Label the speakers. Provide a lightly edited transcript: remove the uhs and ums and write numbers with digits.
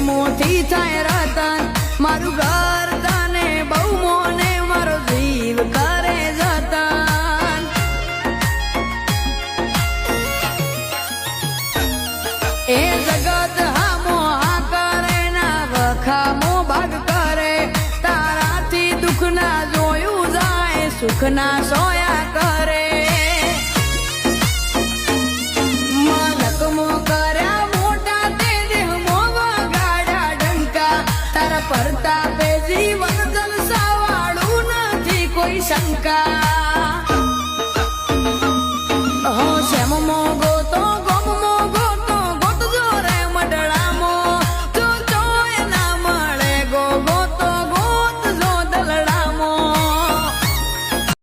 Speaker 1: મોથી થાય રતન મારું ઘર તને બહુ મોને મારો જીવ કરે જતન એ જગત હામો હા કરે ના વખામો ભાગ કરે તારાથી દુઃખ ના જોયું જાય સુખ ના સોયા કરે પરતાપે જીવન જલસા વાળું નથી કોઈ શંકા